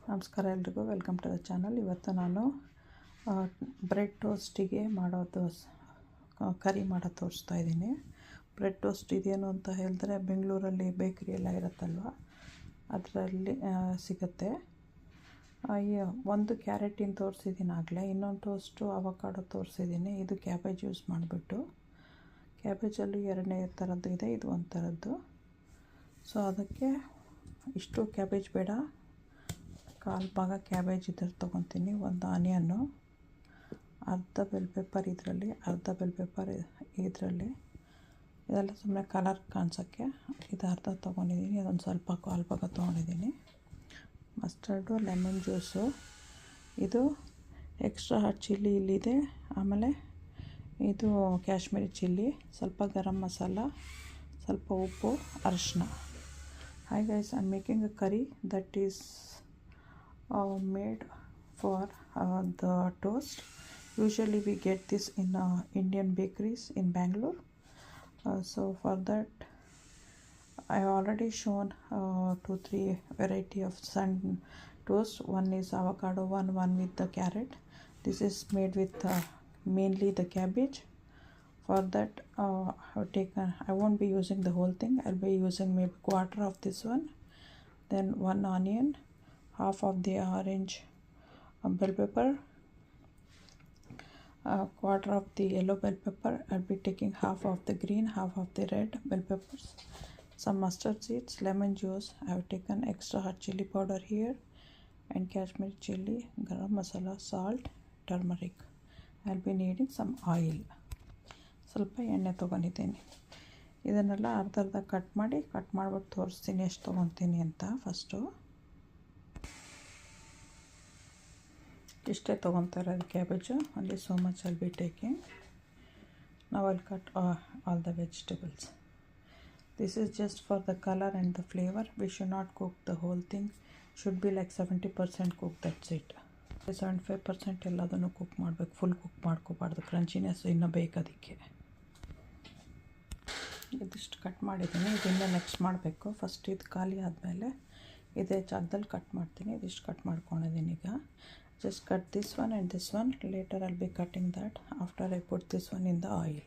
ನಮಸ್ಕಾರ ಎಲ್ರಿಗೂ, welcome to the channel. ಇವತ್ತು ನಾನು ಬ್ರೆಡ್ ಟೋಸ್ಟಿಗೆ ಮಾಡೋದು ಕರಿ ಮಾಡೋದು ತೋರಿಸ್ತಾ ಇದ್ದೀನಿ. ಬ್ರೆಡ್ ಟೋಸ್ಟ್ ಇದೇನು ಅಂತ ಹೇಳಿದ್ರೆ ಬೆಂಗಳೂರಲ್ಲಿ ಬೇಕ್ರಿ ಎಲ್ಲ ಇರುತ್ತಲ್ವ, ಅದರಲ್ಲಿ ಸಿಗುತ್ತೆ. ಒಂದು ಕ್ಯಾರೆಟಿನ ತೋರಿಸಿದ್ದೀನಿ ಆಗಲೇ, ಇನ್ನೊಂದು ಟೋಸ್ಟು ಅವಕಾಡೋ ತೋರಿಸಿದ್ದೀನಿ. ಇದು ಕ್ಯಾಬೇಜ್ ಯೂಸ್ ಮಾಡಿಬಿಟ್ಟು, ಕ್ಯಾಬೇಜಲ್ಲಿ ಎರಡನೇ ಥರದ್ದು ಇದೆ, ಇದು ಒಂದು ಥರದ್ದು. ಸೊ ಅದಕ್ಕೆ ಇಷ್ಟು ಕ್ಯಾಬೇಜ್ ಬೇಡ, ಕಾಲು ಭಾಗ ಕ್ಯಾಬೇಜ್ ಇದ್ರ ತೊಗೊತೀನಿ, ಒಂದು ಆನಿಯನ್ನು, ಅರ್ಧ ಬೆಲ್ ಪೆಪ್ಪರ್ ಇದರಲ್ಲಿ, ಅರ್ಧ ಬೆಲ್ ಪೆಪ್ಪರ್ ಇದರಲ್ಲಿ. ಇದೆಲ್ಲ ಸುಮ್ಮನೆ ಕಲರ್ ಕಾಣಿಸೋಕ್ಕೆ ಇದು ಅರ್ಧ ತೊಗೊಂಡಿದ್ದೀನಿ. ಇದೊಂದು ಸ್ವಲ್ಪ ಕಾಲು ಭಾಗ ತೊಗೊಂಡಿದ್ದೀನಿ. ಮಸ್ಟರ್ಡು, ಲೆಮನ್ ಜ್ಯೂಸು, ಇದು ಎಕ್ಸ್ಟ್ರಾ ಹಾಟ್ ಚಿಲ್ಲಿ ಇಲ್ಲಿದೆ. ಆಮೇಲೆ ಇದು ಕಾಶ್ಮೀರಿ ಚಿಲ್ಲಿ, ಸ್ವಲ್ಪ ಗರಂ ಮಸಾಲ, ಸ್ವಲ್ಪ ಉಪ್ಪು, ಅರಿಶಿನ. Hi guys, I'm making a curry that is made for the toast. Usually we get this in Indian bakeries in Bangalore. So for that I have already shown 2-3 variety of sun toast. One is avocado one with the carrot. This is made with mainly the cabbage. For that I won't be using the whole thing. I'll be using maybe quarter of this one, then one onion, half of the orange bell pepper, quarter of the yellow bell pepper. I'll be taking half of the green, half of the red bell peppers, some mustard seeds, lemon juice. I have taken extra hot chili powder here, and Kashmiri chili, garam masala, salt, turmeric. I'll be needing some oil. ಸ್ವಲ್ಪ ಎಣ್ಣೆ ತೊಗೊಂಡಿದ್ದೀನಿ. ಇದನ್ನೆಲ್ಲ ಅರ್ಧ cut ಮಾಡಿಬಿಟ್ಟು ತೋರಿಸ್ತೀನಿ ಎಷ್ಟು ತೊಗೊತೀನಿ ಅಂತ. First ಇಷ್ಟೇ ತೊಗೊತಾ ಇರೋದು ಕ್ಯಾಬೇಜು, ಅಲ್ಲಿ so much I'll be taking. ನಾವು I'll cut all the vegetables. This is just for the colour and the flavour. We should not cook the whole thing, should be like 70% cook, that's it. 75% ಎಲ್ಲದನ್ನು cook ಮಾಡಬೇಕು, full cook ಮಾಡ್ಕೋಬಾರ್ದು, crunchiness ಇನ್ನೂ ಬೇಕು ಅದಕ್ಕೆ. ಇದಿಷ್ಟು cut ಮಾಡಿದ್ದೀನಿ. ಇದರಿಂದ next ಮಾಡಬೇಕು. ಫಸ್ಟ್ ಇದು ಖಾಲಿ ಆದಮೇಲೆ ಇದೇ ಜಾಗದಲ್ಲಿ ಕಟ್ ಮಾಡ್ತೀನಿ. ಇದಿಷ್ಟು ಕಟ್ ಮಾಡ್ಕೊಂಡಿದ್ದೀನಿ. ಈಗ just cut this one and this one. Later I'll be cutting that after I put this one in the oil.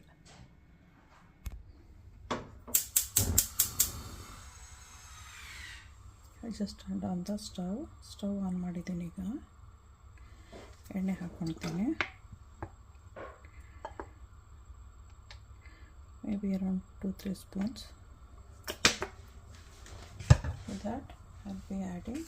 I just turn on the stove on ಮಾಡಿದ್ದೀನಿ. ಈಗ ಎಣ್ಣೆ ಹಾಕ್ಕೊಳ್ತೀನಿ. Maybe around 2-3 spoons. With that I'll be adding